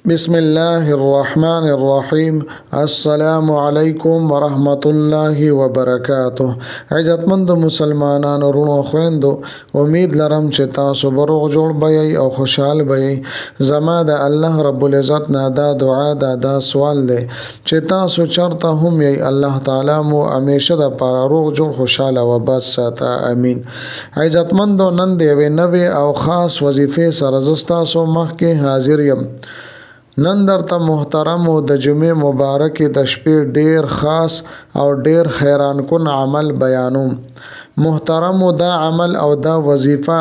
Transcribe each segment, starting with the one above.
بسم الله الرحمن الرحیم. السلام علیکم ورحمت الله وبرکاته. عزتمند مسلمانانو ورونو خويندو، امید لرم چې تاسو بروغ جوړ بئ او خوشحال بئ. زما د الله رب العزت نه دا دعا دا سوال دی چې تاسو چرته هم یې الله تعالی مو همیشه د پاره روغ جوړ خوشاله و باد ساته. امین. عزتمندو، نن دی نوې او خاص وظیفه سره زستا سو مخ کې حاضر یم. نن درته محترمو د جمعې مبارک د شپې ډیر خاص او ډیر حیران کن عمل بیانوم. محترمو، دا عمل او دا وظیفه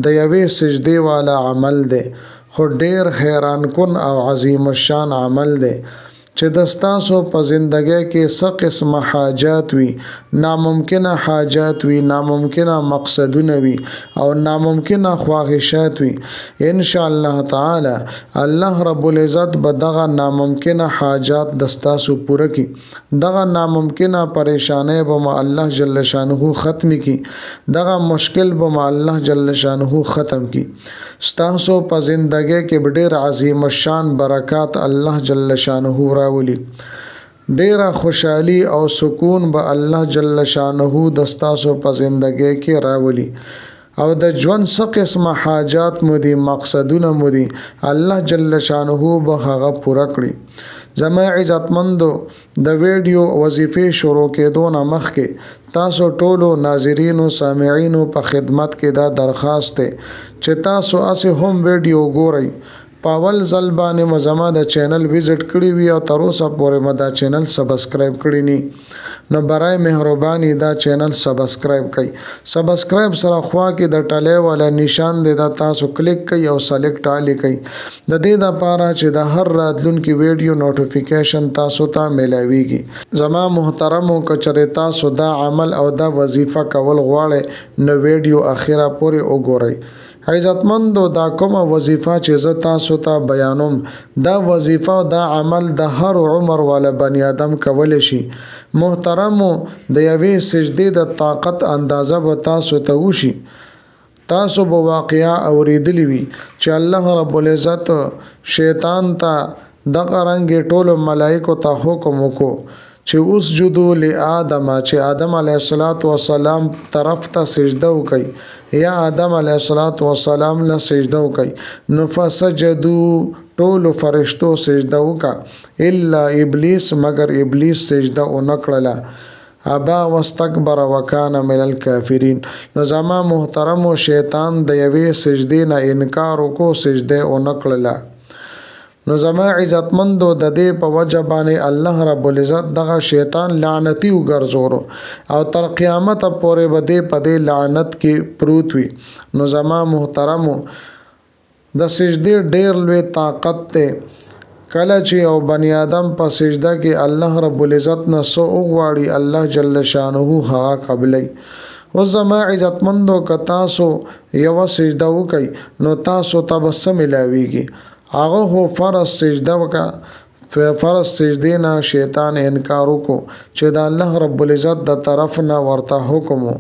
د یوې سجدې والا عمل دی، خو ډیر حیران کن او عظیم الشان عمل دی چې دستاسو په زندګۍ کې څه قسمه حاجات وي، ناممکنه حاجات وي، ناممکنه مقصدونه وي او ناممکنه خواهشات وي. ان شاء الله تعالی الله رب العزت به دغه ناممکنه حاجات دستاسو پوره کی. دغه ناممکنه پریشانه به الله جل شانه ختم کی. دغه مشکل به الله جل شانه ختم کی. ستاسو په زندګۍ کې ډیر عظیم الشان برکات الله جل شانه راولي. ډیره خوشحالي او سکون به الله جل شانه دستاسو په زندګۍ کې راولي او د ژوند څه قسمه حاجات مو دي، مقصدونه مو دي، الله جل شانه به هغه پوره کړي. زما عزتمندو، د ویډیو وظیفې شروع کېدو نه مخکې تاسو ټولو ناظرینو سامعینو په خدمت کې دا درخواست دی چې تاسو اسې هم ویډیو ګورئ. په اول ځل باندې مو زما د چینل وزټ کړی وي او تر اوسه پورې مو دا چینل سبسکرایب کړی نه، نو برای مهرباني دا چینل سبسکرایب کړئ. سبسکرایب سره خوا کې د ټلې والا نشان دی، دا تاسو کلیک کړئ او سلیکټ آل کړئ د دې لپاره چې د هر راتلونکي ویډیو نوټیفیکیشن تاسو ته ملایويږي. زما محترمو، کچره تاسو دا عمل او دا وظیفه کول غواړئ نو ویډیو اخیره پورې وګورئ. عزتمندو، دا کومه وظیفه چې زه تاسو ته بیانوم، دا وظیفه دا عمل د هر عمر والا بنی آدم کولی شي. محترمو، د یوې سجدې د طاقت اندازه به تاسو ته وشي. تاسو به واقعا اوریدلی وي چې الله رب العزت شیطان ته دغه رنګ ټولو ملائکو ته حکم وکړو چې اسجدوا لآدم، چې آدم علیه السلام طرف ته سجده وکړي یا آدم علیه السلام له سجده وکړي. نو فسجدوا، ټولو فرشتو سجده وکړه الا ابلیس، مگر ابلیس سجده ونه کړله. ابا واستكبر وکان من الکافرین. نو زما محترمو، شیطان د یوې سجدې نه انکار وکړو، سجده ونه کړله. نو زما عزتمندو، د دې په وجه باندې الله رب العزت دغه شیطان لعنتی وګرځورو او تر قیامت پورې به دې په دې لعنت کې پروت وي. نو زما محترمو، د سجدې ډېر لوی طاقت ته کله چې او بنی آدم په سجده کې الله رب العزت نه سو وغواړي، الله جل شانه هغه قبلای. و زما عزتمندو، که تاسو یو سجده وکړئ نو تاسو ته به څه ملاویږي؟ هغه هو فرض سجده وکړه. فرض سجدې نه شیطان انکار وکړو چې د الله رب العزت د طرف نه ورته حکم و.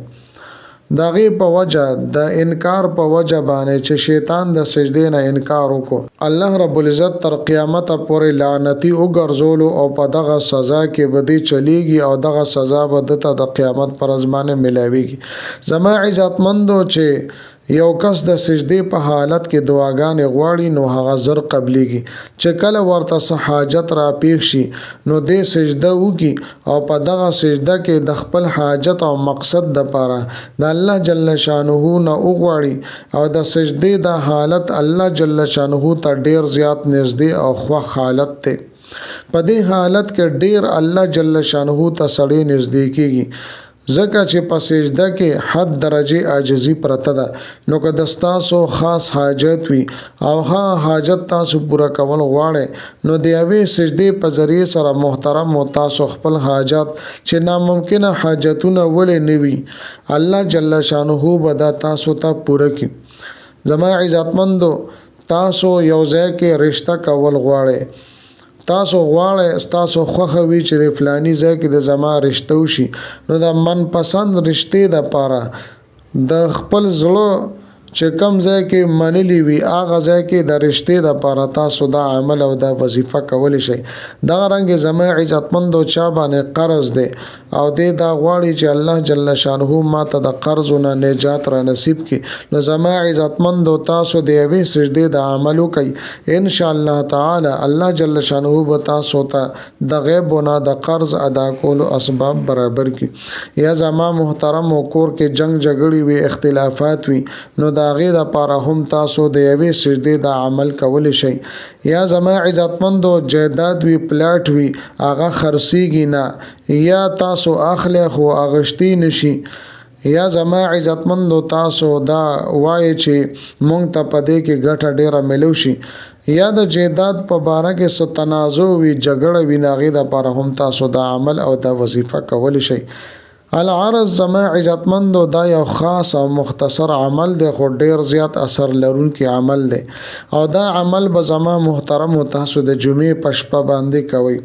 دغه په وجه د انکار په وجه باندې چې شیطان د سجدې نه انکار وکړو، الله رب العزت تر قیامت پورې لعنتی وګرځولو او په دغه سزا کې به دې چلیږي او دغه سزا به دته د قیامت پر ازمانه ملاويږي. زما عزتمندو، چې یو کس د سجدې په حالت کې دعاګانې غواړي نو هغه زر قبليږي. چې کله ورته څه حاجت را پیښ شي نو دې سجده وکي او په دغه سجده کې د خپل حاجت او مقصد د پاره د الله جل شانه نه وغواړي او د سجدې د حالت الله جل شانه ته ډیر زیات نږدې او خوښ حالت ته. په دې حالت کې ډیر الله جل شانه ته سړی نږدې کیږي، ځکه چې په سجده کې حد درجه عاجزی پرته ده. نو که دستاسو خاص حاجت وي او ها حاجت تاسو پورا کول غواړئ نو د یوې سجدې په ذریعه سره محترم تاسو خپل حاجت چې ناممکنه حاجتونه ولې نه وي، الله جل شانه به دا تاسو ته پوره کړي. زما عزتمندو، تاسو یو ځای کې رشتہ کول غواړئ، تاسو غواړئ تاسو خوښه وي چې د فلانی ځای کې د زما رشته وشي، نو د من پسند رشته د پاره د خپل زړه چې کم ځای کې منلی وي هغه ځای کې د رښتې د پاره تاسو دا عمل او دا وظیفه کولی شئ. دغه رنګ زما عزتمندو چا باندې قرض دی او دې دا غواړي چې الله جل شانه ماته د قرضونو نجات را نصیب کړي، نو زما عزتمندو تاسو د یوې سجدې د عملو کوي ان شاء الله تعالی الله جل شانه به تاسو ته د غیب نه د قرض ادا کولو اسباب برابر کړي. یا زما محترم کور کې جنگ جګړې وي اختلافات وي نو د هغې دپاره هم تاسو د یوې سجدې د عمل کولی شئ. یا زما عزتمندو جایداد وي پلاټ وي هغه خرڅیږي نه یا تاسو اخلی خو اغشتی نشي، یا زما عزتمندو تاسو دا وایي چې مونږ ته په دې کې ګټه ډیره ملو شي، یا د جایداد په باره کې څه تنازع وي جګړه وي نو هغې دپاره هم تاسو دا عمل او دا وظیفه کولی شئ. العرض زما عزتمندو دا یو خاص او مختصر عمل دی خو ډیر زیات اثر لرونکي عمل دی او دا عمل به زما محترم تاسو د جمعې په شپه باندې کوئ.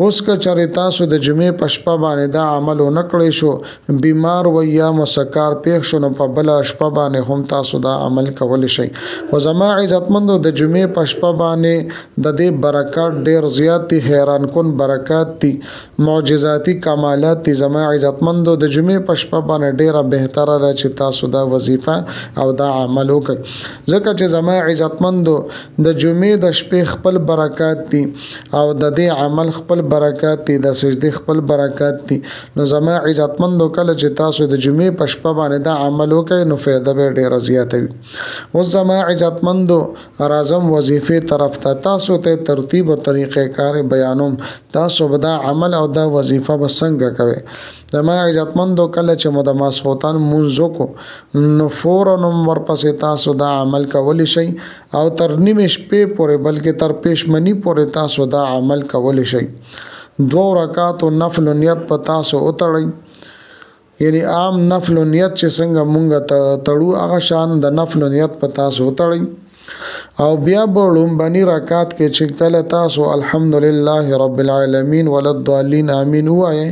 اوس که چېرې تاسو د جمعې په شپه باندې دا عمل ونه کړی شو، بیمار و یا مسکار پیښ شو، نو په بله شپه باندې هم تاسو دا عمل کولی شئ. خو زما عزتمندو د جمعې په شپه باندې د دې برکات ډیر زیات دي، حیران کن برکات دي، معجزاتي کمالات دي. زما عزتمندو د جمعې په شپه باندې ډیره بهتره ده چې تاسو دا وظیفه او دا عمل وکړئ، ځکه چې زما عزتمندو د جمعې د شپې خپل برکات دي او د دې عمل خپل برکات دي، د سجدې خپل برکات دي. نو زما عزتمندو کله چې تاسو د جمعې په شپه باندې دا عمل وکړئ نو فایده به ډیره زیاته وي. اوس زما عزتمندو راځم وظیفې طرف ته، تاسو ته ترتیب او طریقې کار بیانوم، تاسو به دا عمل او دا وظیفه به څنګه کوئ. زما عزتمندو کله چې مو د ماسخوتن مونځ وکړو نو فورا ورپسې تاسو دا عمل کولی شئ او تر نیمې شپې پورې بلکې تر پیشمنی پورې تاسو دا عمل کولی شئ. 2 رکعاتو نفل نیت په تاسو وتړئ، یعنی عام نفل نیت چې څنګه مونږ تړو هغه شان د نفل نیت په تاسو وتړئ او بیا به لومبني رکعت کې چې کله تاسو الحمدلله رب العالمین وللضالین امین وایي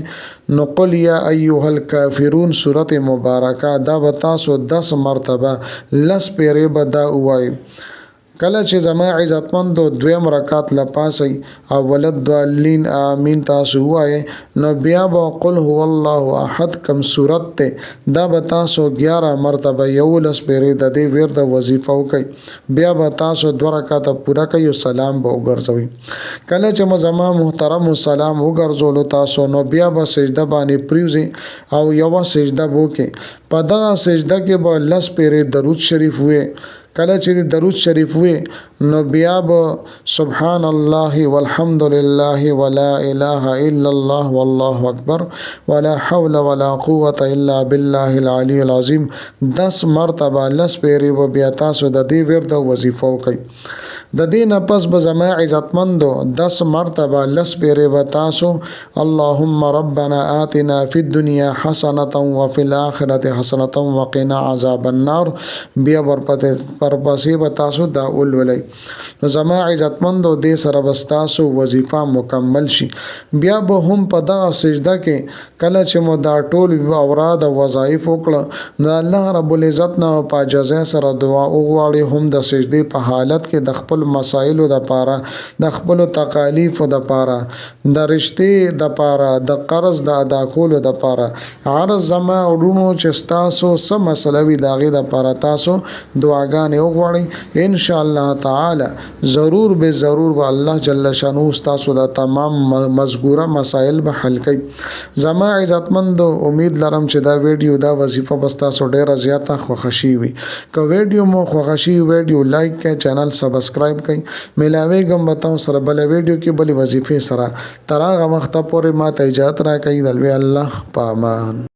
نو قل یا ایها الکافرون سورت مبارکه دا به تاسو 10 مرتبه لس پیرې به دا وایي. کله چې زما عزتمندو دویم رکعت لپاسي او وللضالین امین تاسو وایي نو بیا به قل هو الله احد کم صورت ته دا به تاسو 11 مرتبه یو لس پیرې د دې ورته وظیفه وکړي. بیا به تاسو 2 رکعات پورا کوي او سلام به وګرځوي. کله چې زما محترم سلام وګرځول تاسو نو بیا به سجده باندې پریوزي او یو سجده وکړي. په دغه سجده کې به لس پیرې درود شریف وې. کله چې درود شریف وې نو بیا به سبحان الله والحمد لله ولا اله الا الله والله اکبر ولا حول ولا قوه الا بالله العلي العظیم 10 مرتبه لس پیرې و بیا تاسو د دې ورته وظیفه وکړئ. د دې نه پس به زما عزتمندو 10 مرتبه لس پیرې و تاسو اللهم ربنا آتنا فی الدنيا حسنه وفي الاخره حسنه وقنا عذاب النار بیا ورپسې به تاسو دا ولولئ. نو زما عزتمندو دې سره به تاسو وظیفه مکمل شي. بیا به هم په دغه سجده کې کله چې مو دا ټول اوراد او وظایف وکړه نو الله رب العزت نه په اجازه سره دعا وغواړي هم د سجدې په حالت کې د خپل مسایلو د پاره د خپل تکالیفو د پاره د رشتې د پاره د قرض د ادا کولو د پاره عرض زما ورونو چې تاسو سم مسله وي داغه د پاره تاسو دعاګانې وغواړئ ان شاء الله تعالی ضرور به ضرور به الله جل شانو تاسو د تمام مذکوره مسائل به حل کړي. زما عزتمندو امید لرم چې دا ویډیو دا وظیفه بس تاسو ډیره زیاته خوښی وي. که ویډیو مو خوښی ویډیو لایک کړئ، چینل سبسکرایب کړئ. ملاوي کوم بتاو سره بل ویډیو کې بل وظیفه سره تر هغه وخت پورې ما ته اجازه راکړئ. د الله په امان.